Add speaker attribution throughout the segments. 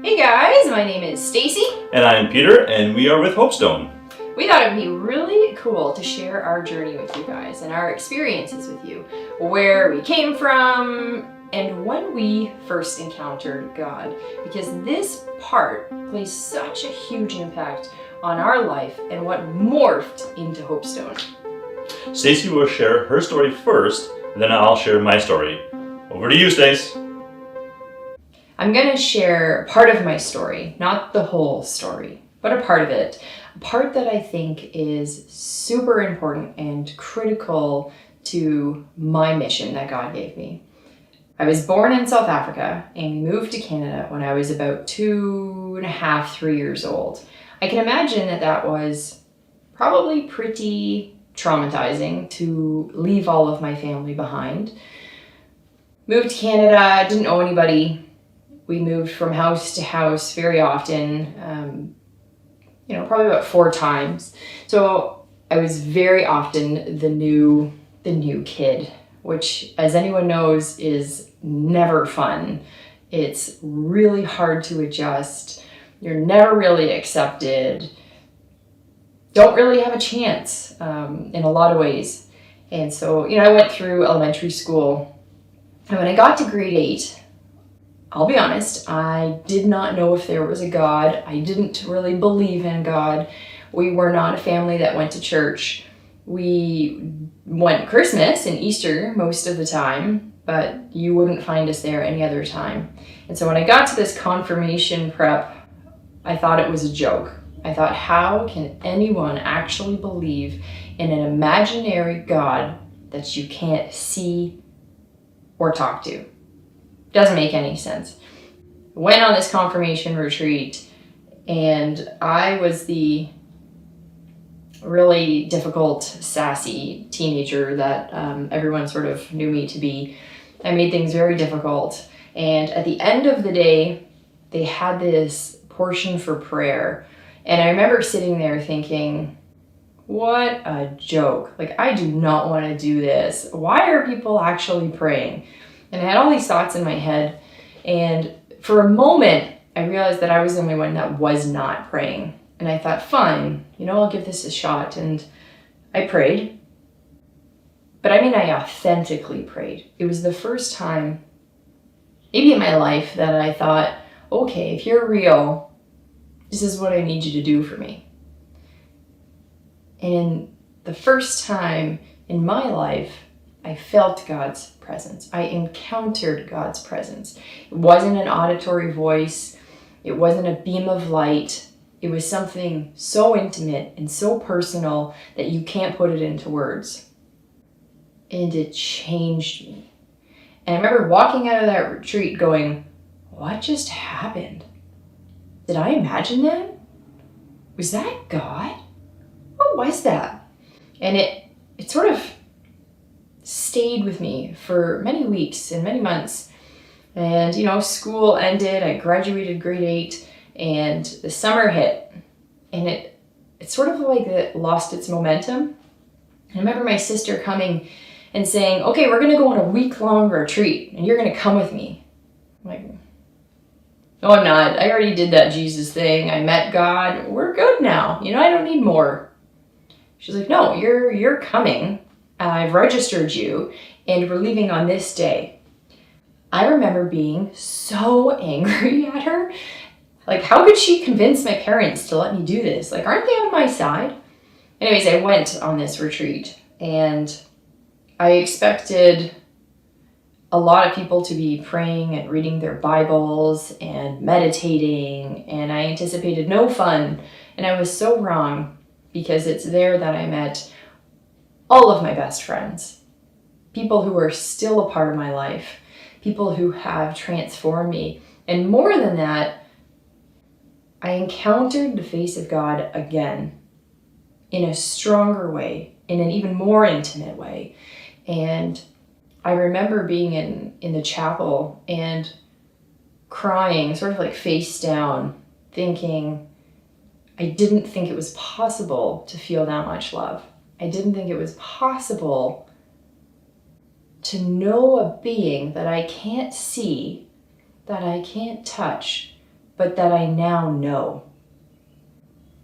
Speaker 1: Hey guys, my name is Stacy.
Speaker 2: And I'm Peter, and we are with HopeStone.
Speaker 1: We thought it would be really cool to share our journey with you guys and our experiences with you, where we came from, and when we first encountered God, because this part plays such a huge impact on our life and what morphed into HopeStone.
Speaker 2: Stacy will share her story first, and then I'll share my story. Over to you, Stace.
Speaker 1: I'm going to share part of my story, not the whole story, but a part of it. A part that I think is super important and critical to my mission that God gave me. I was born in South Africa and moved to Canada when I was about 2.5, 3 years old. I can imagine that was probably pretty traumatizing to leave all of my family behind. Moved to Canada, didn't know anybody. We moved from house to house very often, probably about 4 times. So I was very often the new kid, which, as anyone knows, is never fun. It's really hard to adjust. You're never really accepted. Don't really have a chance in a lot of ways. And so, I went through elementary school. And when I got to grade 8, I'll be honest, I did not know if there was a God. I didn't really believe in God. We were not a family that went to church. We went Christmas and Easter most of the time, but you wouldn't find us there any other time. And so when I got to this confirmation prep, I thought it was a joke. I thought, how can anyone actually believe in an imaginary God that you can't see or talk to? Doesn't make any sense. Went on this confirmation retreat, and I was the really difficult, sassy teenager that everyone sort of knew me to be. I made things very difficult, and at the end of the day, they had this portion for prayer, and I remember sitting there thinking, what a joke. I do not want to do this. Why are people actually praying? And I had all these thoughts in my head, and for a moment, I realized that I was the only one that was not praying. And I thought, fine, I'll give this a shot. And I prayed. But I authentically prayed. It was the first time, maybe in my life, that I thought, okay, if you're real, this is what I need you to do for me. And the first time in my life, I felt God's presence. I encountered God's presence. It wasn't an auditory voice. It wasn't a beam of light. It was something so intimate and so personal that you can't put it into words. And it changed me. And I remember walking out of that retreat going, what just happened? Did I imagine that? Was that God? What was that? And it sort of stayed with me for many weeks and many months. And, school ended, I graduated grade 8, and the summer hit. And it sort of it lost its momentum. I remember my sister coming and saying, okay, we're going to go on a week-long retreat, and you're going to come with me. I'm like, no, I'm not. I already did that Jesus thing. I met God. We're good now. I don't need more. She's like, no, you're coming. I've registered you, and we're leaving on this day. I remember being so angry at her. How could she convince my parents to let me do this? Aren't they on my side? Anyways, I went on this retreat, and I expected a lot of people to be praying and reading their Bibles and meditating, and I anticipated no fun, and I was so wrong, because it's there that I met all of my best friends, people who are still a part of my life, people who have transformed me. And more than that, I encountered the face of God again in a stronger way, in an even more intimate way. And I remember being in the chapel and crying, sort of face down, thinking, I didn't think it was possible to feel that much love. I didn't think it was possible to know a being that I can't see, that I can't touch, but that I now know.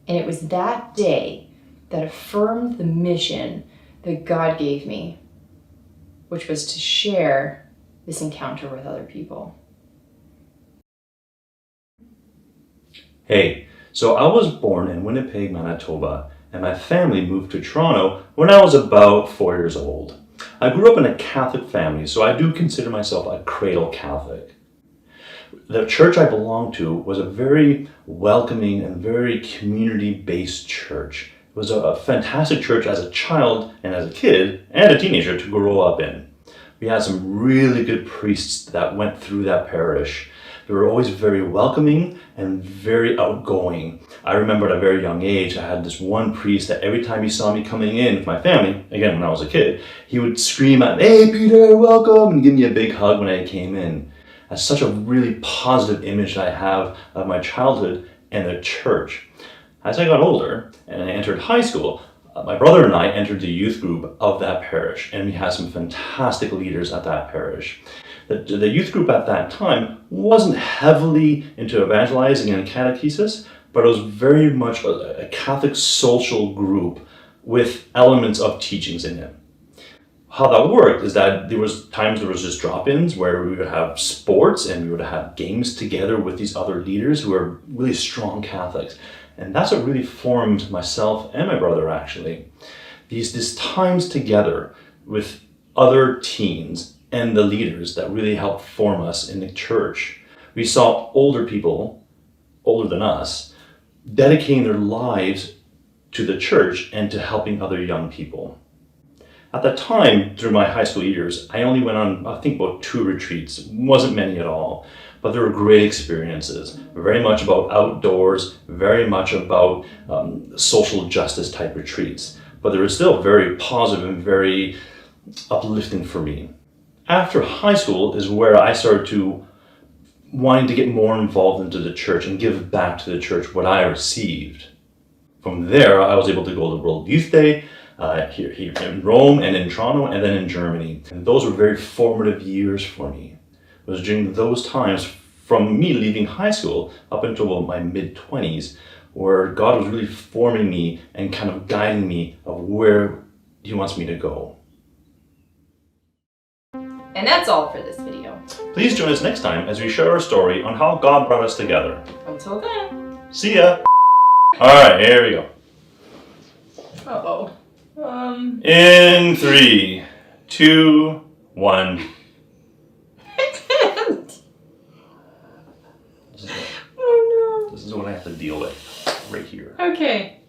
Speaker 1: And it was that day that affirmed the mission that God gave me, which was to share this encounter with other people.
Speaker 2: Hey, so I was born in Winnipeg, Manitoba, and my family moved to Toronto when I was about 4 years old. I grew up in a Catholic family, so I do consider myself a cradle Catholic. The church I belonged to was a very welcoming and very community-based church. It was a fantastic church as a child and as a kid and a teenager to grow up in. We had some really good priests that went through that parish. They were always very welcoming and very outgoing. I remember at a very young age, I had this one priest that every time he saw me coming in with my family, again when I was a kid, he would scream at me, "Hey Peter, welcome," and give me a big hug when I came in. That's such a really positive image that I have of my childhood and the church. As I got older and I entered high school, my brother and I entered the youth group of that parish, and we had some fantastic leaders at that parish. The youth group at that time wasn't heavily into evangelizing and catechesis, but it was very much a Catholic social group with elements of teachings in it. How that worked is that there was just drop-ins where we would have sports and we would have games together with these other leaders who are really strong Catholics. And that's what really formed myself and my brother, actually. These times together with other teens and the leaders that really helped form us in the church. We saw older people, older than us, dedicating their lives to the church and to helping other young people. At that time, through my high school years, I only went on, I think, about 2 retreats. It wasn't many at all, but they were great experiences. Very much about outdoors, very much about social justice type retreats. But they were still very positive and very uplifting for me. After high school is where I started to wanting to get more involved into the church and give back to the church what I received. From there, I was able to go to World Youth Day, here in Rome and in Toronto and then in Germany. And those were very formative years for me. It was during those times from me leaving high school up until my mid-20s where God was really forming me and kind of guiding me of where He wants me to go.
Speaker 1: And that's all for this video.
Speaker 2: Please join us next time as we share our story on how God brought us together.
Speaker 1: Until then.
Speaker 2: See ya! Alright, here we go.
Speaker 1: Uh-oh.
Speaker 2: In 3, 2, 1.
Speaker 1: I can't. Oh no.
Speaker 2: This is what I have to deal with right here.
Speaker 1: Okay.